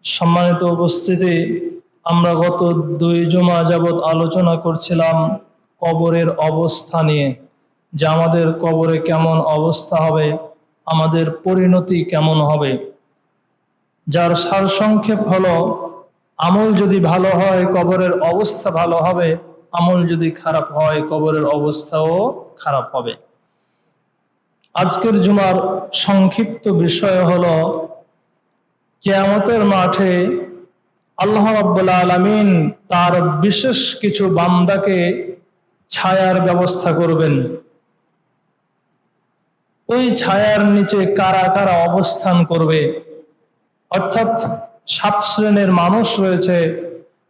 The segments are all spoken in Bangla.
সম্মানিত উপস্থিতি, আমরা গত 2 জুমা যাবৎ আলোচনা করছিলাম কবরের অবস্থা নিয়ে, যে আমাদের কবরে কেমন অবস্থা হবে, আমাদের পরিণতি কেমন হবে। যার সারসংক্ষেপ হলো, আমল যদি ভালো হয় কবরের অবস্থা ভালো হবে, আমল যদি খারাপ হয় কবরের অবস্থাও খারাপ হবে। আজকের জুমার সংক্ষিপ্ত বিষয় হলো, কিয়ামতের মাঠে আল্লাহ রাব্বুল আলামিন তার বিশেষ কিছু বান্দাকে ছায়ার ব্যবস্থা করবেন। ওই ছায়ার নিচে কারা কারা অবস্থান করবে, অর্থাৎ 7 শ্রেণীর মানুষ রয়েছে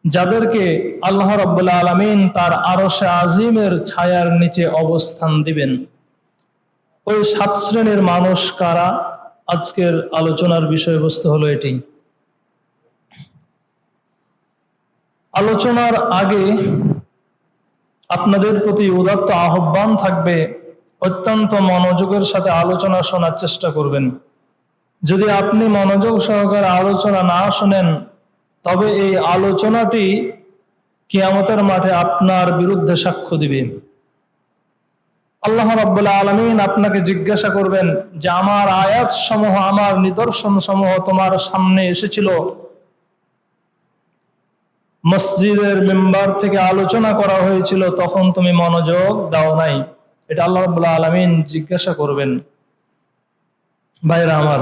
যাদেরকে আল্লাহ রাব্বুল আলামিন তার আরশে আজিমের ছায়ার নিচে অবস্থান দিবেন। ওই 7 শ্রেণীর মানুষ কারা? আজকের আলোচনার বিষয়বস্তু হলো এটি। আলোচনার আগে আপনাদের প্রতি উদাত্ত আহ্বান থাকবে, অত্যন্ত মনোযোগের সাথে আলোচনা শোনার চেষ্টা করবেন। যদি আপনি মনোযোগ সহকারে আলোচনা না শুনেন, তবে এই আলোচনাটি কিয়ামতের মাঠে আপনার বিরুদ্ধে সাক্ষ্য দিবে। আল্লাহ রাব্বুল আলামিন আপনাকে জিজ্ঞাসা করবেন যে, আমার আয়াত সমূহ, আমার নিদর্শন সমূহ তোমার সামনে এসেছিল, মসজিদের মিম্বার থেকে আলোচনা করা হয়েছিল, তখন তুমি মনোযোগ দাও নাই। এটা আল্লাহ রাব্বুল আলামিন জিজ্ঞাসা করবেন। ভাইরা আমার,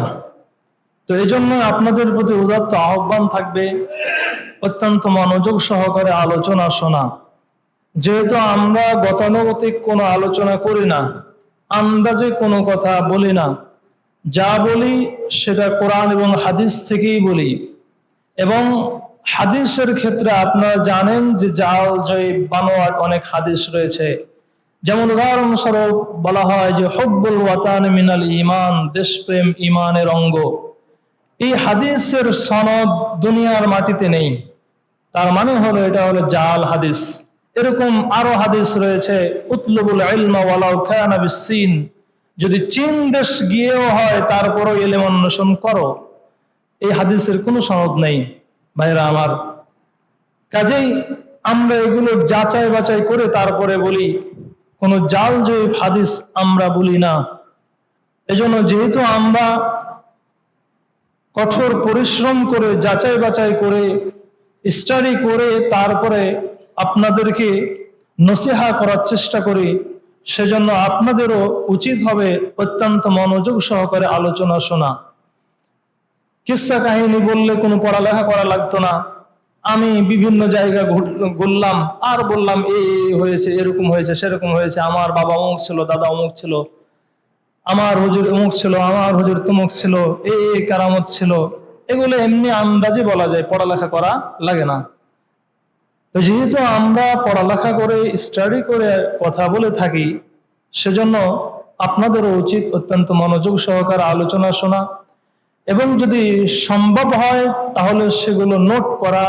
তো এই জন্য আপনাদের প্রতি উদাত্ত আহ্বান থাকবে, অত্যন্ত মনোযোগ সহকারে আলোচনা শোনা। যেহেতু আমরা গতানুগতিক কোনো আলোচনা করি না, আন্দাজে কোনো কথা বলি না, যা বলি সেটা কোরআন এবং হাদিস থেকেই বলি। এবং হাদিসের ক্ষেত্রে আপনারা জানেন যে জাল জয়ীব বানোয়াট অনেক হাদিস রয়েছে। যেমন উদাহরণস্বরূপ বলা হয় যে হুব্বুল ওয়াতান মিনাল ঈমান, দেশপ্রেম ঈমানের অঙ্গ। এই হাদিসের সনদ দুনিয়ার মাটিতে নেই, তার মানে হলো এটা হলো জাল হাদিস। এরকম আরো হাদিস রয়েছে, উতলুবুল ইলমা ওয়ালাউ কানা বিসসিন, যদি চীন দেশ গিয়েও হয় তারপরও ইলম অন্বেষণ করো। এই হাদিসের কোনো সনদ নেই ভাইরা আমার। কাজেই আমরা এগুলো যাচাই বাছাই করে তারপরে বলি, কোনো জাল জয়ীব হাদিস আমরা বলি না। এজন্য যেহেতু আমরা কঠোর পরিশ্রম করে যাচাই বাছাই করে স্টাডি করে তারপরে আপনাদেরকে নসিহা করার চেষ্টা করি, সেজন্য আপনাদেরও উচিত হবে অত্যন্ত মনোযোগ সহকারে আলোচনা শোনা। কিসসা কাহিনী বললে কোনো পড়ালেখা করা লাগতো না। আমি বিভিন্ন জায়গা ঘুরলাম আর বললাম এই হয়েছে, এরকম হয়েছে, সেরকম হয়েছে, আমার বাবা অমুক ছিল, দাদা অমুক ছিল, আমার হুজুর অমুক ছিল, আমার হুজুর তমুক ছিল, এই কারামত ছিল। এগুলো এমনি আন্দাজে বলা যায়, পড়ালেখা করা লাগে না। তো যেহেতু আমরা পড়ালেখা করে স্টাডি করে কথা বলে থাকি, সেজন্য আপনাদেরও উচিত অত্যন্ত মনোযোগ সহকারে আলোচনা শোনা, এবং যদি সম্ভব হয় তাহলে সেগুলো নোট করা,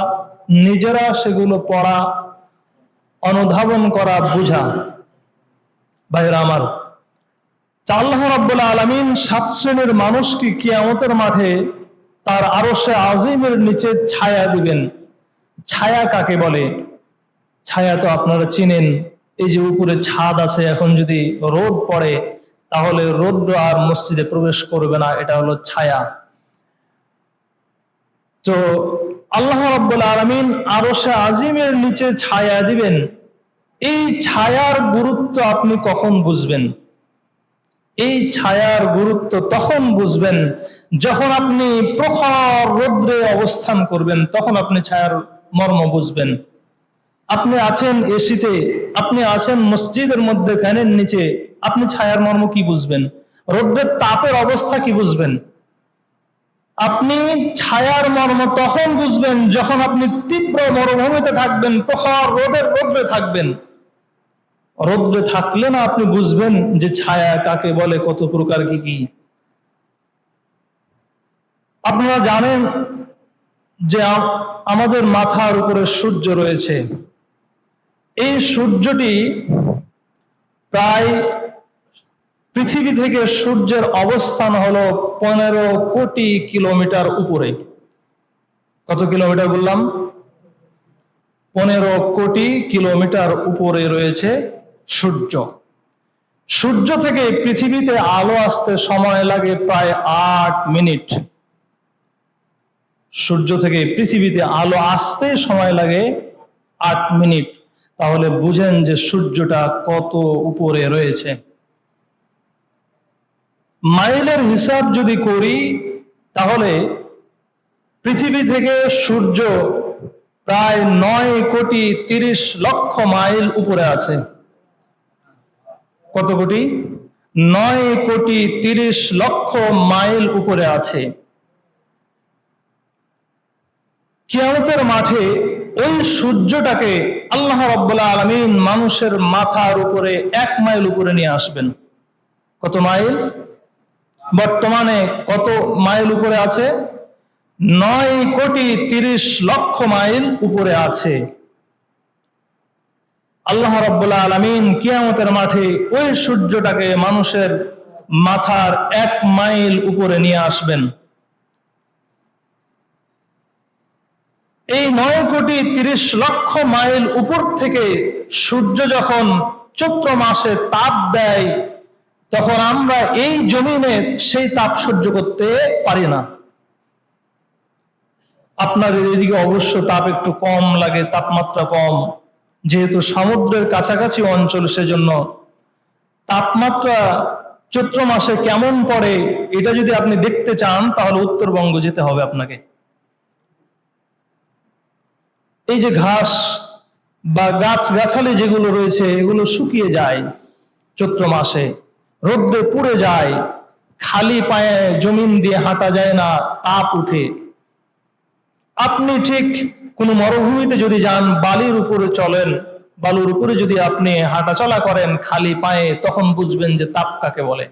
নিজেরা সেগুলো পড়া, অনুধাবন করা, বুঝা। ভাইরা আমার, আল্লাহ রাব্বুল আলামিন 7 শ্রেণীর মানুষকে কিয়ামতের মাঠে তার আরশে আজিমের নিচে ছায়া দিবেন। ছায়া কাকে বলে? ছায়া তো আপনারা চিনেন, এই যে উপরে ছাদ আছে, এখন যদি রোদ পড়ে তাহলে রোদ আর মসজিদে প্রবেশ করবে না, এটা হলো ছায়া। তো আল্লাহ রাব্বুল আলামিন আরশে আজিমের নিচে ছায়া দিবেন। এই ছায়ার গুরুত্ব আপনি কখন বুঝবেন? এই ছায়ার গুরুত্ব তখন বুঝবেন যখন আপনি প্রখর রৌদ্রে অবস্থান করবেন, তখন আপনি ছায়ার মর্ম বুঝবেন। আপনি আছেন এসিতে, আপনি আছেন মসজিদের মধ্যে ফ্যানের নিচে, আপনি ছায়ার মর্ম কি বুঝবেন? রৌদ্রের তাপের অবস্থা কি বুঝবেন? আপনি ছায়ার মর্ম তখন বুঝবেন যখন আপনি তীব্র মরুভূমিতে থাকবেন, প্রখর রোদে থাকবেন। রোদ্রে থাকলে না আপনি বুঝবেন যে ছায়া কাকে বলে, কত প্রকার কি কি। আপনারা জানেন যে আমাদের মাথার উপরে সূর্য রয়েছে। এই সূর্যটি প্রায় পৃথিবী থেকে সূর্যের অবস্থান হলো 15 কোটি কিলোমিটার উপরে। কত কিলোমিটার বললাম? 15 কোটি কিলোমিটার উপরে রয়েছে সূর্য। সূর্য থেকে পৃথিবীতে আলো আসতে সময় লাগে প্রায় 8 মিনিট। সূর্য থেকে পৃথিবীতে আলো আসতে সময় লাগে 8 মিনিট। তাহলে বুঝেন যে সূর্যটা কত উপরে রয়েছে। মাইলের হিসাব যদি করি তাহলে পৃথিবী থেকে সূর্য প্রায় 9,30,00,000 মাইল উপরে আছে। কত কোটি? 9,30,00,000 মাইল উপরে আছে। কিয়ামতের মাঠে ওই সূর্যটাকে আল্লাহ রাব্বুল আলামিন মানুষের মাথার উপরে 1 মাইল উপরে নিয়ে আসবেন। কত মাইল? বর্তমানে কত মাইল উপরে আছে? 9,30,00,000 মাইল উপরে আছে। আল্লাহ রাব্বুল আলামিন কিয়ামতের মাঠে ওই সূর্যটাকে মানুষের মাথার 1 মাইল উপরে নিয়ে আসবেন। এই 9,30,00,000 মাইল উপর থেকে সূর্য যখন চৈত্র মাসে তাপ দেয়, তখন আমরা এই জমিনে সেই তাপ সহ্য করতে পারি না। আপনাদের এদিকে অবশ্য তাপ একটু কম লাগে, তাপমাত্রা কম, যেহেতু সমুদ্রের কাছাকাছি অঞ্চল, সেজন্য তাপমাত্রা চৈত্র মাসে কেমন পড়ে এটা যদি আপনি দেখতে চান তাহলে উত্তরবঙ্গ যেতে হবে আপনাকে। এই যে ঘাস বা গাছগাছালি যেগুলো রয়েছে এগুলো শুকিয়ে যায় চৈত্র মাসে, রোদ্রে পুড়ে যায়, খালি পায়ে জমিন দিয়ে হাঁটা যায় না, তাপ উঠে। আপনি ঠিক কোনো মরুভূমিতে যদি যান, বালির উপরে চলেন, বালুর উপরে যদি আপনি হাঁটাচলা করেন খালি পায়ে, তখন বুঝবেন যে তাপ কাকে বলে।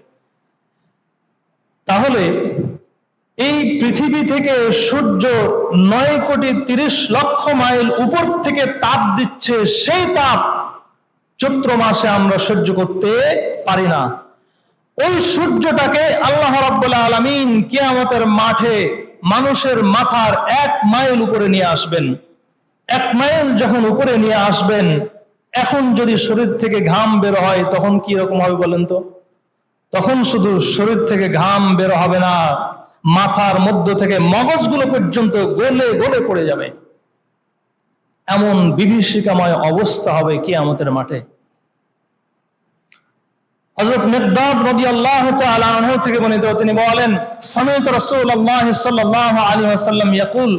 তাহলে এই পৃথিবী থেকে সূর্য 9,30,00,000 মাইল উপর থেকে তাপ দিচ্ছে, সেই তাপ চৈত্র মাসে আমরা সহ্য করতে পারি না। ওই সূর্যটাকে আল্লাহ রাব্বুল আলামিন কিয়ামতের মাঠে মানুষের মাথার 1 মাইল উপরে নিয়ে আসবেন। 1 মাইল যখন উপরে নিয়ে আসবেন, এখন যদি শরীর থেকে ঘাম বের হয় তখন কি রকম হবে বলেন তো? তখন শুধু শরীর থেকে ঘাম বের হবে না, মাথার মধ্য থেকে মগজগুলো পর্যন্ত গলে গলে পড়ে যাবে। এমন বিভীষিকাময় অবস্থা হবে কিয়ামতের মাঠে। হযরত মিকদাদ রাদিয়াল্লাহু তাআলা আনহু থেকে বর্ণিত, তিনি বলেন, সামি'তু রাসূলুল্লাহ সাল্লাল্লাহু আলাইহি ওয়াসাল্লাম ইয়াকুল,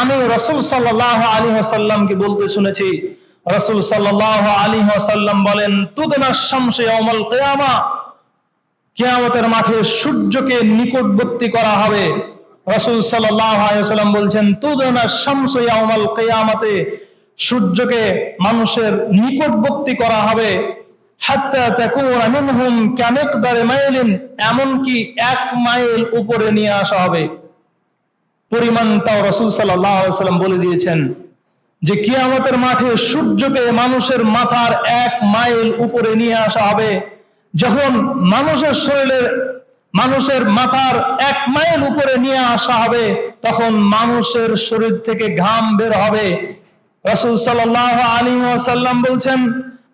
আমি রাসূল সাল্লাল্লাহু আলাইহি ওয়াসাল্লামকে বলতে শুনেছি। রাসূল সাল্লাল্লাহু আলাইহি ওয়াসাল্লাম বলেন, তুদনা শামসু ইয়াউমাল কিয়ামা, কিয়ামতের মাঠে সূর্যকে নিকটবর্তী করা হবে। রাসূল সাল্লাল্লাহু আলাইহি ওয়াসাল্লাম বলছেন, তুদনা শামসু ইয়াউমাল কিয়ামাতে, সূর্যকে মানুষের নিকটবর্তী করা হবে। হাত্তা তাকুনা মিনহুম কামিকদারি মাইলিন, এমনকি 1 মাইল উপরে নিয়ে আসা হবে। পরিমাণটাও রাসূল সাল্লাল্লাহু আলাইহি ওয়াসাল্লাম বলে দিয়েছেন যে কিয়ামতের মাঠে সূর্যকে মানুষের মাথার 1 মাইল উপরে নিয়ে আসা হবে। যখন মানুষের মাথার 1 মাইল উপরে নিয়ে আসা হবে, তখন মানুষের শরীর থেকে ঘাম বের হবে। রাসূল সাল্লাল্লাহু আলাইহি ওয়াসাল্লাম বলছেন,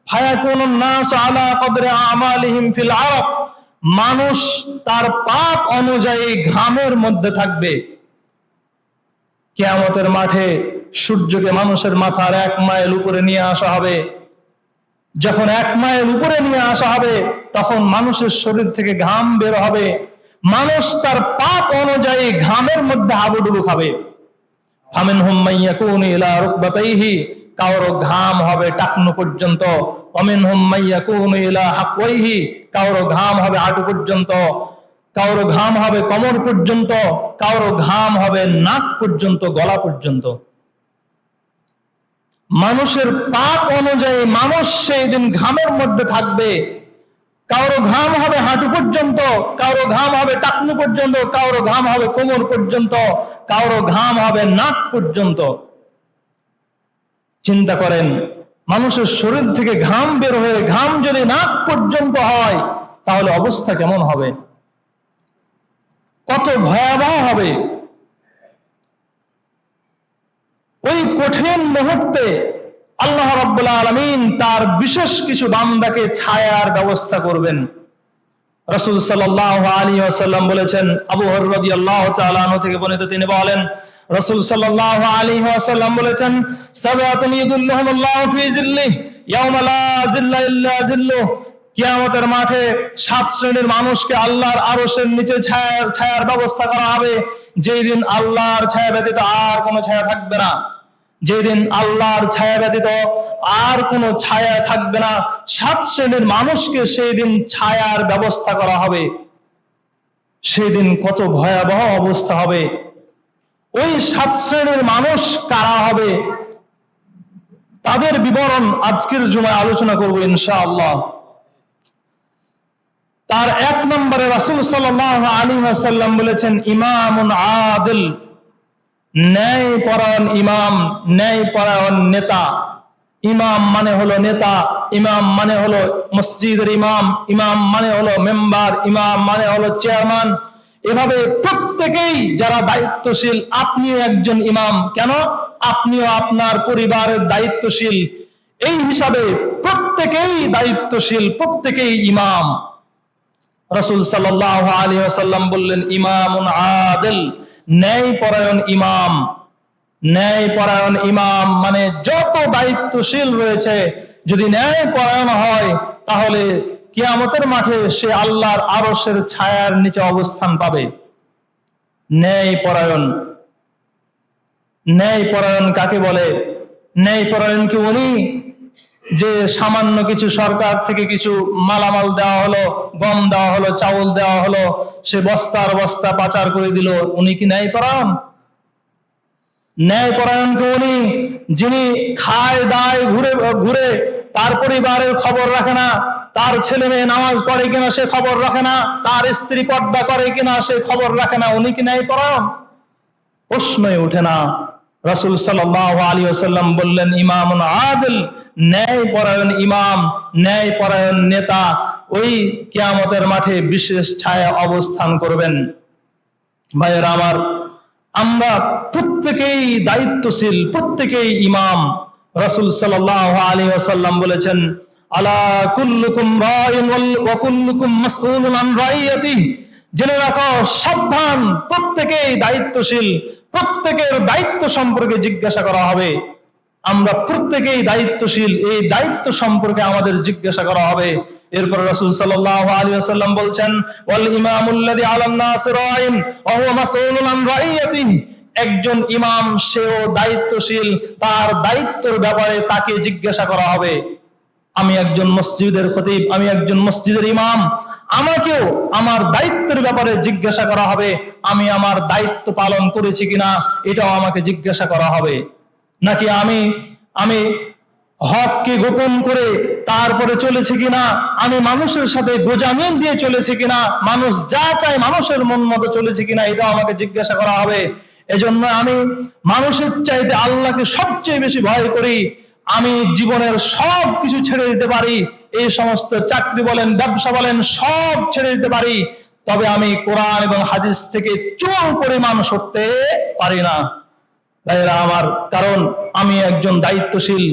ফায়াকুনুন নাস আলা কদরি আমালিহিম ফিল আরক, মানুষ তার পাপ অনুযায়ী ঘামের মধ্যে থাকবে। কিয়ামতের মাঠে সূর্যকে মানুষের মাথার 1 মাইল উপরে নিয়ে আসা হবে। যখন 1 মাইল উপরে নিয়ে আসা হবে, তখন মানুষের শরীর থেকে ঘাম বের হবে। মানুষ তার পাপ অনুযায়ী ঘামের মধ্যে হাবুডুবু খাবে। ফামিনহুম মাইয়াকুনু ইলা রুকবাতাইহি, কারো ঘাম হবে টাকনু পর্যন্ত। ওয়ামিনহুম মাইয়াকুনু ইলা হাকওয়াইহি, কারো ঘাম হবে হাঁটু পর্যন্ত, কারো ঘাম হবে কোমর পর্যন্ত, কারো ঘাম হবে নাক পর্যন্ত, গলা পর্যন্ত। মানুষের পাপ অনুযায়ী মানুষ সেই দিন ঘামের মধ্যে থাকবে। কারো ঘাম হবে হাঁটু পর্যন্ত, কারো ঘাম হবে টাকনু পর্যন্ত, কারো ঘাম হবে কোমর পর্যন্ত, কারো ঘাম হবে নাক পর্যন্ত। চিন্তা করেন, মানুষের শরীর থেকে ঘাম বের হয়ে ঘাম যদি নাক পর্যন্ত হয় তাহলে অবস্থা কেমন হবে, কত ভয়াবহ হবে। ওই কঠিন মুহূর্তে আল্লাহ রাব্বুল আলামিন তার বিশেষ কিছু বান্দাকে ছায়ার ব্যবস্থা করবেন। রাসূল সাল্লাল্লাহু আলাইহি ওয়াসাল্লাম বলেছেন, আবু হুরায়রা রাদিয়াল্লাহু তাআলা আনহু থেকে বর্ণিত, তিনি বলেন রাসূল সাল্লাল্লাহু আলাইহি ওয়াসাল্লাম বলেছেন, সাবআতুন ইয়াদুল্লাহুল্লাহু ফি জিল্লিহি ইয়াওমা লা জিল্লা ইল্লা জিল্লুহু। কিয়ামতের মাঠে 7 শ্রেণীর মানুষকে আল্লাহর আরশের নিচে ছায়ার ব্যবস্থা করা হবে, যেই দিন আল্লাহর ছায়া ব্যতীত আর কোনো ছায়া থাকবে না। যেদিন আল্লাহর ছায়া ব্যতীত আর কোনো ছায়া থাকবে না, 7 শ্রেণীর মানুষকে সেই দিন ছায়ার ব্যবস্থা করা হবে। সেই দিন কত ভয়াবহ অবস্থা হবে। ওই 7 শ্রেণীর মানুষ কারা হবে তাদের বিবরণ আজকের জুমায় আলোচনা করব ইনশাআল্লাহ। তার 1 নম্বরে রাসূল সাল্লাল্লাহু আলাইহি ওয়াসাল্লাম বলেছেন, ইমামুন আদিল, ন্যায়পরায়ণ ইমাম, ন্যায়পরায়ণ নেতা। ইমাম মানে হলো নেতা, ইমাম মানে হলো মসজিদের ইমাম, ইমাম মানে হলো মেম্বার, ইমাম মানে হলো চেয়ারম্যান। এভাবে প্রত্যেকেই যারা দায়িত্বশীল, আপনিও একজন ইমাম, কেন আপনিও আপনার পরিবারের দায়িত্বশীল। এই হিসাবে প্রত্যেকেই দায়িত্বশীল, প্রত্যেকেই ইমাম। রাসূল সাল্লাল্লাহু আলাইহি ওয়াসাল্লাম বললেন, ইমামুন আদিল, ন্যায়পরায়ণ ইমাম। ন্যায়পরায়ণ ইমাম মানে যত দায়িত্বশীল রয়েছে যদি ন্যায়পরায়ণ হয়, তাহলে কিয়ামতের মাঠে সে আল্লাহর আরশের ছায়ার নিচে অবস্থান পাবে। ন্যায়পরায়ণ, ন্যায়পরায়ণ কাকে বলে? ন্যায়পরায়ণ কি উনি যে সামান্য কিছু সরকার থেকে কিছু মালামাল দেওয়া হলো, গম দেওয়া হলো, চাউল দেওয়া হলো, সে বস্তার বস্তা পাচার করে দিল, উনি কি ন্যায়পরায়ণ? ন্যায়পরায়ণ কি উনি যিনি খায় দায় ঘুরে ঘুরে তার পরিবারের খবর রাখে না, তার ছেলে মেয়ে নামাজ পড়ে কিনা সে খবর রাখে না, তার স্ত্রী পর্দা করে কিনা সে খবর রাখে না, উনি কি ন্যায়পরায়ণ? প্রশ্নই ওঠে না। রাসূল সাল্লাল্লাহু আলাইহি ওয়াসাল্লাম বললেন, ইমামুন আদিল, ন্যায়পরায়ণ ইমাম, ন্যায়পরায়ণ নেতা ওই কিয়ামতের মাঠে বিশেষ ছায়া অবস্থান করবেন। ভাইয়েরা আমার, আমরা প্রত্যেকেই দায়িত্বশীল, প্রত্যেকেই ইমাম। রাসূল সাল্লাল্লাহু আলাইহি ওয়াসাল্লাম বলেছেন, আলা কুল্লুকুম রাইন ওয়া কুল্লুকুম মাসউলুন আন রাইয়াতিহি। জেনে রাখো, সাবধান, প্রত্যেকেই দায়িত্বশীল, প্রত্যেকের দায়িত্ব সম্পর্কে জিজ্ঞাসা করা হবে। আমরা প্রত্যেকেই দায়িত্বশীল, এই দায়িত্ব সম্পর্কে আমাদের জিজ্ঞাসা করা হবে। এরপর রাসূল সাল্লাল্লাহু আলাইহি ওয়াসাল্লাম বলছেন, ওয়াল ইমামুল্লাযী আলান নাস রাইন ওয়া হুয়া মাসউলুন আন রাইয়াতিহি। একজন ইমাম, সেও দায়িত্বশীল, তার দায়িত্বের ব্যাপারে তাকে জিজ্ঞাসা করা হবে। আমি একজন মসজিদের খতিব, আমি একজন মসজিদের ইমাম, আমাকেও আমার দায়িত্বের ব্যাপারে জিজ্ঞাসা করা হবে। আমি আমার দায়িত্ব পালন করেছি কিনা এটাও আমাকে জিজ্ঞাসা করা হবে। নাকি আমি হককে গোপন করে তারপরে চলেছি কিনা, আমি মানুষের সাথে গোজামিল দিয়ে চলেছি কিনা, মানুষ যা চায় মানুষের মন মতো চলেছি কিনা, এটাও আমাকে জিজ্ঞাসা করা হবে। এজন্য আমি মানুষের চাইতে আল্লাহকে সবচেয়ে বেশি ভয় করি। আমি জীবনের সব কিছু ছেড়ে দিতে পারি, এই সমস্ত চাকরি বলেন, ব্যবসা বলেন, সব ছেড়ে দিতে পারি, তবে আমি কোরআন এবং হাদিস থেকে চুল পরিমাণ সরতে পারি না। ভাইয়েরা আমার, কারণ আমি একজন দায়িত্বশীল।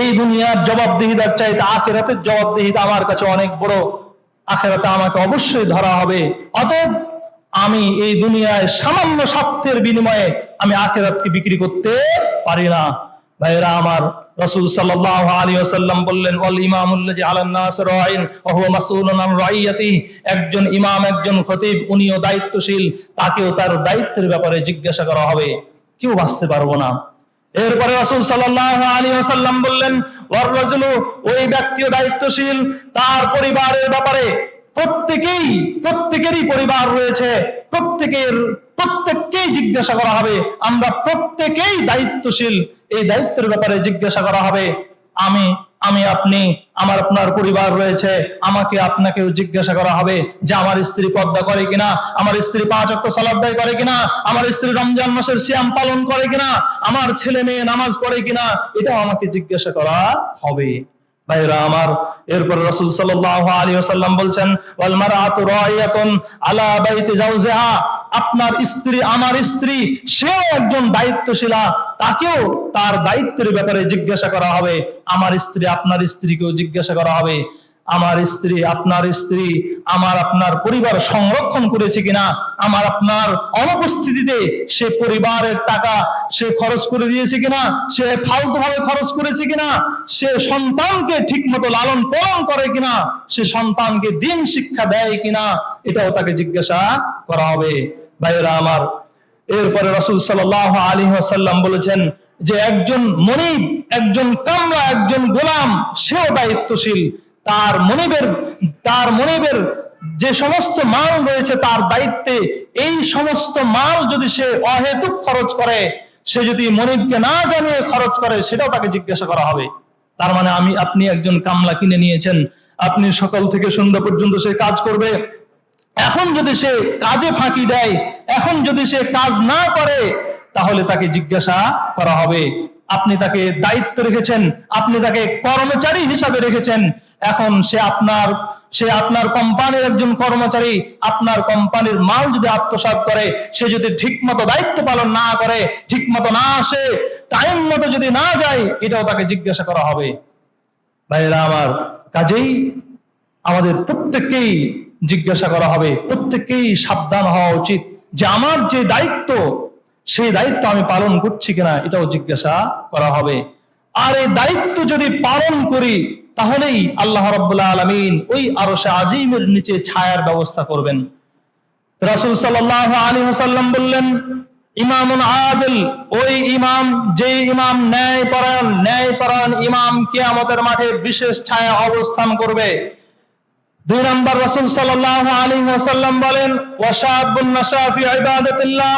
এই দুনিয়ার জবাবদিহিতার চাইতে আখিরাতের জবাবদিহিতা আমার কাছে অনেক বড়। আখিরাতে আমাকে অবশ্যই ধরা হবে। অতএব আমি এই দুনিয়ায় সামান্য স্বার্থের বিনিময়ে আমি আখিরাতকে বিক্রি করতে পারি না। ভাইয়েরা আমার, রাসূল সাল্লাল্লাহু আলাইহি ওয়াসাল্লাম বললেন, ওয়াল ইমামুল্লাযী আলান নাস রাইন ওয়া হুয়া মাসউলুন আন রাইয়াতিহি। একজন ইমাম, একজন খতিব, উনিও দায়িত্বশীল, তাকেও তার দায়িত্বের ব্যাপারে জিজ্ঞাসা করা হবে। কেউ বাঁচতে পারবো না। এরপরে রাসূল সাল্লাল্লাহু আলাইহি ওয়াসাল্লাম বললেন, ওয়ার রাজুলু, ওই ব্যক্তিও দায়িত্বশীল তার পরিবারের ব্যাপারে। প্রত্যেকেরই পরিবার রয়েছে, প্রত্যেককেই জিজ্ঞাসা করা হবে। আমরা প্রত্যেকেই দায়িত্বশীল, এই দায়িত্বের ব্যাপারে জিজ্ঞাসা করা হবে। আমি আপনি, আমার আপনার পরিবার রয়েছে, আমাকে আপনাকেও জিজ্ঞাসা করা হবে যে আমার স্ত্রী পর্দা করে কিনা, আমার স্ত্রী 5 ওয়াক্ত সালাত আদায় করে কিনা, আমার স্ত্রী রমজান মাসের সিয়াম পালন করে কিনা, আমার ছেলে মেয়ে নামাজ পড়ে কিনা, এটাও আমাকে জিজ্ঞাসা করা হবে। ভাইরা আমার, এরপর রাসূল সাল্লাল্লাহু আলাইহি ওয়াসাল্লাম বলছেন, ওয়াল মারআতু রাইয়াতুন আলা বাইতি যাওজিহা। আপনার স্ত্রী, আমার স্ত্রী, সেও একজন দায়িত্বশীলা, তাকেও তার দায়িত্বের ব্যাপারে জিজ্ঞাসা করা হবে। আমার স্ত্রী আপনার স্ত্রীকেও জিজ্ঞাসা করা হবে, আমার স্ত্রী আপনার স্ত্রী আমার আপনার পরিবার সংরক্ষণ করেছে কিনা, আমার আপনার অনুপস্থিতিতে সে পরিবারের টাকা সে খরচ করে দিয়েছে কিনা, সে ফালতু ভাবে খরচ করেছে কিনা, সে সন্তানকে ঠিক মতো লালন পালন করে কিনা, সে সন্তানকে দিন শিক্ষা দেয় কিনা, এটাও তাকে জিজ্ঞাসা করা হবে। ভাইয়েরা আমার, এরপরে রাসূল সাল্লাল্লাহু আলাইহি ওয়াসাল্লাম বলেছেন যে একজন মনিব, একজন কামলা, একজন গোলাম, সেও দায়িত্বশীল। তার মনিবের যে সমস্ত মাল রয়েছে তার দায়িত্বে, এই সমস্ত মাল যদি সে অহেতুক খরচ করে, সে যদি মনিবকে না জানিয়ে খরচ করে, সেটাও তাকে জিজ্ঞাসা করা হবে। তার মানে আপনি একজন কামলা কিনে নিয়েছেন, আপনি সকাল থেকে সন্ধ্যা পর্যন্ত সে কাজ করবে, এখন যদি সে কাজে ফাঁকি দেয়, এখন যদি সে কাজ না করে, তাহলে তাকে জিজ্ঞাসা করা হবে। আপনি তাকে দায়িত্ব রেখেছেন, আপনি তাকে কর্মচারী হিসাবে রেখেছেন, এখন সে আপনার কোম্পানির একজন কর্মচারী, আপনার কোম্পানির মাল যদি আত্মসাৎ করে, সে যদি ঠিকমতো দায়িত্ব পালন না করে, ঠিকমতো না আসে, টাইম মতো যদি না যায়, এটাও তাকে জিজ্ঞাসা করা হবে। ভাইয়েরা আমার, কাজেই আমাদের প্রত্যেককেই জিজ্ঞাসা করা হবে, প্রত্যেককেই সাবধান হওয়া উচিত যে আমার যে দায়িত্ব, সেই দায়িত্ব আমি পালন করছি কিনা, এটাও জিজ্ঞাসা করা হবে। আর এই দায়িত্ব যদি পালন করি, তাহলেই আল্লাহ রাব্বুল আলামিন ওই আরশে আজিমের নিচে ছায়ার ব্যবস্থা করবেন। রাসূল সাল্লাল্লাহু আলাইহি ওয়াসাল্লাম বললেন, ইমামুন আদিল, ওই ইমাম, যে ইমাম ন্যায়পরায়ণ ইমাম কিয়ামতের মাঠে বিশেষ ছায়া অবস্থান করবে। 2 নম্বর, রাসূল সাল্লাল্লাহু আলাইহি ওয়াসাল্লাম বলেন, ওয়াশাবুন নাশা ফি ইবাদাতিল্লাহ,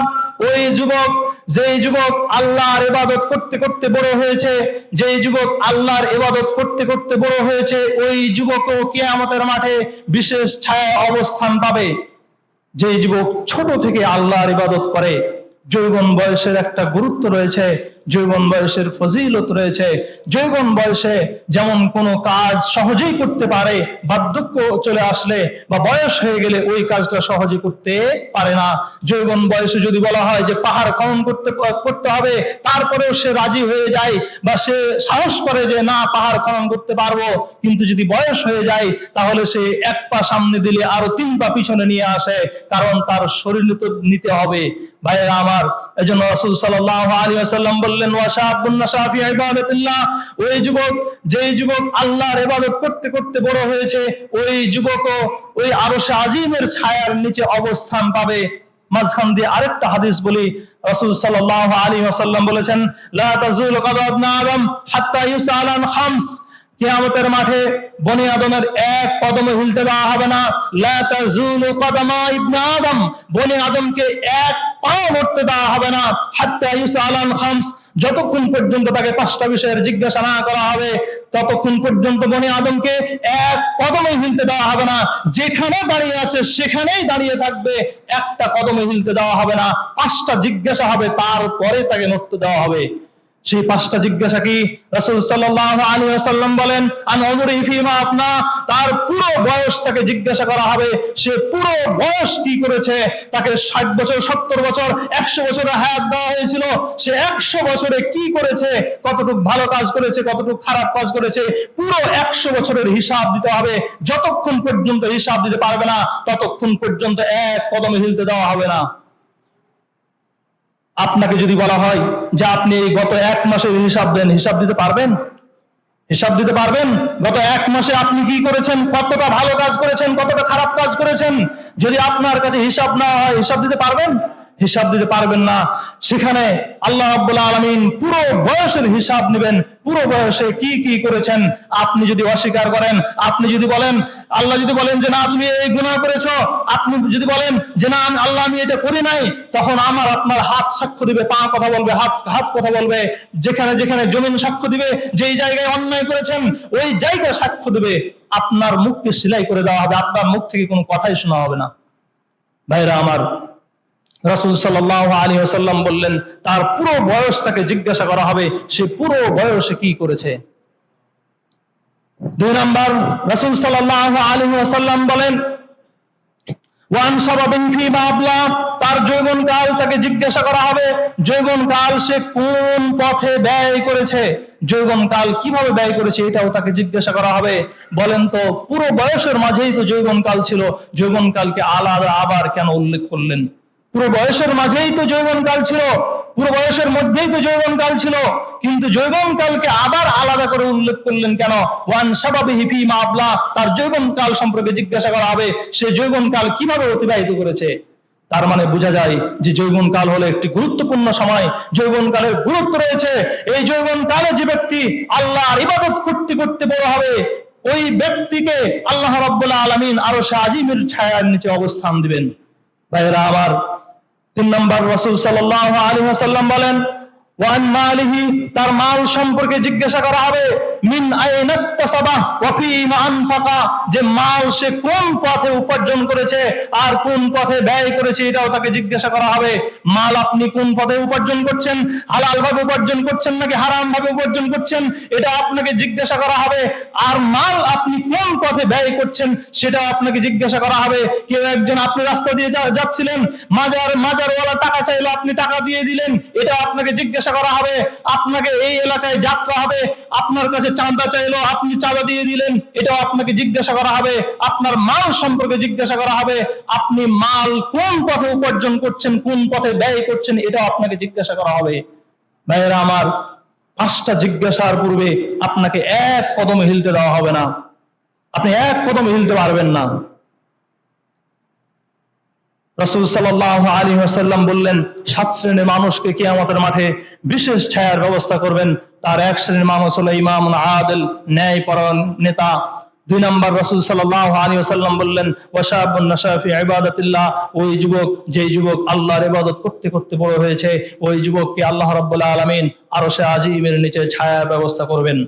ওই যুবক, যেই যুবক আল্লাহর ইবাদত করতে করতে বড় হয়েছে, যেই যুবক আল্লাহর ইবাদত করতে করতে বড় হয়েছে, ওই যুবকও কিয়ামতের মাঠে বিশেষ ছায়া অবস্থান পাবে। যেই যুবক ছোট থেকে আল্লাহর ইবাদত করে, যৌবন বয়সের একটা গুরুত্ব রয়েছে, যৌবন বয়সের ফজিলত রয়েছে। যৌবন বয়সে যেমন কোনো কাজ সহজেই করতে পারে, বার্ধক্য চলে আসলে বা বয়স হয়ে গেলে ওই কাজটা সহজে করতে পারে না। যৌবন বয়সে যদি বলা হয় যে পাহাড় খনন করতে হবে, তারপরেও সে রাজি হয়ে যায় বা সে সাহস করে যে না, পাহাড় খনন করতে পারবো। কিন্তু যদি বয়স হয়ে যায়, তাহলে সে 1 পা সামনে দিলে আরো 3 পা পিছনে নিয়ে আসে, কারণ তার শরীর নিতে হবে। ভাইয়েরা আমার, এজন্য রাসূল সাল্লাল্লাহু আলাইহি ওয়াসাল্লাম বললেন, ওয়াশাবুন নাশা ফি ইবাদাতিল্লাহ, ওই যুবক, যেই যুবক আল্লাহর ইবাদত করতে করতে বড় হয়েছে, ওই যুবকও ওই আরশে আজিমের ছায়ার নিচে অবস্থান পাবে। মাঝখান দিয়ে আরেকটা হাদিস বলি, রাসূল সাল্লাল্লাহু আলাইহি ওয়াসাল্লাম বলেছেন, লা তাযুলু কদম ইবনে আদম হাত্তা ইউসআল আন খামস, কিয়ামতের মাঠে বনি আদমের 1 কদমও হিলতে দেওয়া হবে না। লা তাযুলু কদমা ইবনে আদম, বনি আদমকে 1 পাও নড়তে দেওয়া হবে না। হাত্তা ইউসআল আন খামস, যতক্ষণ পর্যন্ত তাকে 5টা বিষয়ের জিজ্ঞাসা না করা হবে, ততক্ষণ পর্যন্ত বনি আদমকে 1 কদমও হিলতে দেওয়া হবে না। যেখানে দাঁড়িয়ে আছে সেখানেই দাঁড়িয়ে থাকবে, 1টা কদমও হিলতে দেওয়া হবে না। 5টা জিজ্ঞাসা হবে, তারপরে তাকে নড়তে দেওয়া হবে। সেই 5টা জিজ্ঞাসা কি? রাসূল সাল্লাল্লাহু আলাইহি ওয়াসাল্লাম বলেন, আন উমরি ফিমা আফনা, তার পুরো বয়স তাকে জিজ্ঞাসা করা হবে। সে পুরো বয়স কি করেছে? তাকে 60 বছর, 70 বছর, 100 বছরের হায়াত দেওয়া হয়েছিল। সে 100 বছরে কি করেছে? কতটুকু ভালো কাজ করেছে, কতটুকু খারাপ কাজ করেছে, পুরো 100 বছরের হিসাব দিতে হবে। যতক্ষণ পর্যন্ত হিসাব দিতে পারবে না, ততক্ষণ পর্যন্ত 1 কদমে হিলতে দেওয়া হবে না। আপনাকে যদি বলা হয় যে আপনি গত 1 মাসের হিসাব দেন, হিসাব দিতে পারবেন? হিসাব দিতে পারবেন? গত 1 মাসে আপনি কি করেছেন, কতটা ভালো কাজ করেছেন, কতটা খারাপ কাজ করেছেন? যদি আপনার কাছে হিসাব না হয়, হিসাব দিতে পারবেন? হিসাব দিতে পারবেন না। সেখানে আল্লাহ রাব্বুল আলামিন পুরো বয়সের হিসাব নেবেন, পুরো বয়সে কি কি করেছেন। আপনি যদি অস্বীকার করেন, আপনি যদি বলেন, আল্লাহ যদি বলেন যে না তুমি এই গুনাহ করেছো, আপনি যদি বলেন যে না আল্লাহ আমি এটা করি নাই, তখন আপনার হাত সাক্ষ্য দিবে, পা কথা বলবে, হাত কথা বলবে, যেখানে যেখানে জমিন সাক্ষ্য দিবে, যেই জায়গায় অন্যায় করেছেন ওই জায়গায় সাক্ষ্য দিবে। আপনার মুখকে সেলাই করে দেওয়া হবে, আপনার মুখ থেকে কোনো কথাই শোনা হবে না। ভাইরা আমার, রাসূল সাল্লাল্লাহু আলাইহি ওয়াসাল্লাম বললেন তার পুরো বয়স তাকে জিজ্ঞাসা করা হবে, সে পুরো বয়সে কি করেছে। 2 নাম্বার, রাসূল সাল্লাল্লাহু আলাইহি ওয়াসাল্লাম বলেন, ওয়ান সাবাবিহি ফীমা আবলা, তার যৌবনকাল তাকে জিজ্ঞাসা করা হবে যৌবনকাল সে কোন পথে ব্যয় করেছে, যৌবনকাল কিভাবে ব্যয় করেছে এটাও তাকে জিজ্ঞাসা করা হবে। বলেন তো পুরো বয়সের মাঝেই তো যৌবনকাল ছিল, যৌবনকালকে আলাদা আবার কেন উল্লেখ করলেন? পুরো বয়সের মাঝেই তো যৌবনকাল ছিল, পুরো বয়সের মধ্যেই তো যৌবনকাল ছিল, কিন্তু যৌবনকালকে আবার আলাদা করে উল্লেখ করলেন কেন? ওয়ান শাবাবিহি ফীমা আবলা, তার যৌবনকাল সম্পর্কে জিজ্ঞাসা করা হবে সে যৌবনকাল কিভাবে অতিবাহিত করেছে। তার মানে বোঝা যায় যে যৌবনকাল হলো একটি গুরুত্বপূর্ণ সময়, যৌবনকালের গুরুত্ব রয়েছে। এই যৌবনকালে যে ব্যক্তি আল্লাহর ইবাদত করতে করতে বড় হবে, ওই ব্যক্তিকে আল্লাহ রাব্বুল আলামিন আরশে আজিমের ছায়ার নিচে অবস্থান দিবেন। ভাইরা আমার, 3 নম্বর রাসূল সাল্লাল্লাহু আলাইহি ওয়াসাল্লাম বলেন ওয়ান মালিহি, তার মাল সম্পর্কে জিজ্ঞাসা করা হবে মিন আইনা ইকতাসাবা ওয়া ফীমা আনফাকা, যে মাল সে কোন পথে উপার্জন করেছে আর কোন পথে ব্যয় করেছে এটাও তাকে জিজ্ঞাসা করা হবে। মাল আপনি কোন পথে উপার্জন করছেন, হালাল ভাবে উপার্জন করছেন নাকি হারাম ভাবে উপার্জন করছেন, এটা আপনাকে জিজ্ঞাসা করা হবে। আর মাল আপনি কোন পথে ব্যয় করছেন সেটা আপনাকে জিজ্ঞাসা করা হবে। কেউ একজন আপনি রাস্তা দিয়ে যাচ্ছিলেন, মাজারওয়ালা টাকা চাইলো, আপনি টাকা দিয়ে দিলেন, এটা আপনাকে জিজ্ঞাসা করা হবে। আপনাকে এই এলাকায় যাত্রা হবে, আপনার কাছে চাঁদা চাইলো, আপনি চাঁদা দিয়ে দিলেন, এটাও আপনাকে জিজ্ঞাসা করা হবে। আপনার মাল সম্পর্কে জিজ্ঞাসা করা হবে, আপনি মাল কোন পথে উপার্জন করছেন, কোন পথে ব্যয় করছেন, এটাও আপনাকে জিজ্ঞাসা করা হবে। ভাইয়েরা আমার, 5টা জিজ্ঞাসার পূর্বে আপনাকে এক কদমে হিলতে দেওয়া হবে না, আপনি এক কদমে হিলতে পারবেন না। রাসূল সাল্লাল্লাহু আলাইহি ওয়াসাল্লাম বললেন 7 শ্রেণীর মানুষকে কিয়ামতের মাঠে বিশেষ ছায়ার ব্যবস্থা করবেন। তার 1 শ্রেণীর মানুষ হলো ইমামুন আদিল, ন্যায়পরায়ণ নেতা। 2 নম্বর রাসূল সাল্লাল্লাহু আলাইহি ওয়াসাল্লাম বললেন ওয়াশাবুন নাশা ফি ইবাদাতিল্লাহ, ওই যুবক যেই যুবক আল্লাহর ইবাদত করতে করতে বড় হয়েছে, ওই যুবককে আল্লাহ রাব্বুল আলামিন আরশে আজিমের নিচে ছায়ার ব্যবস্থা করবেন।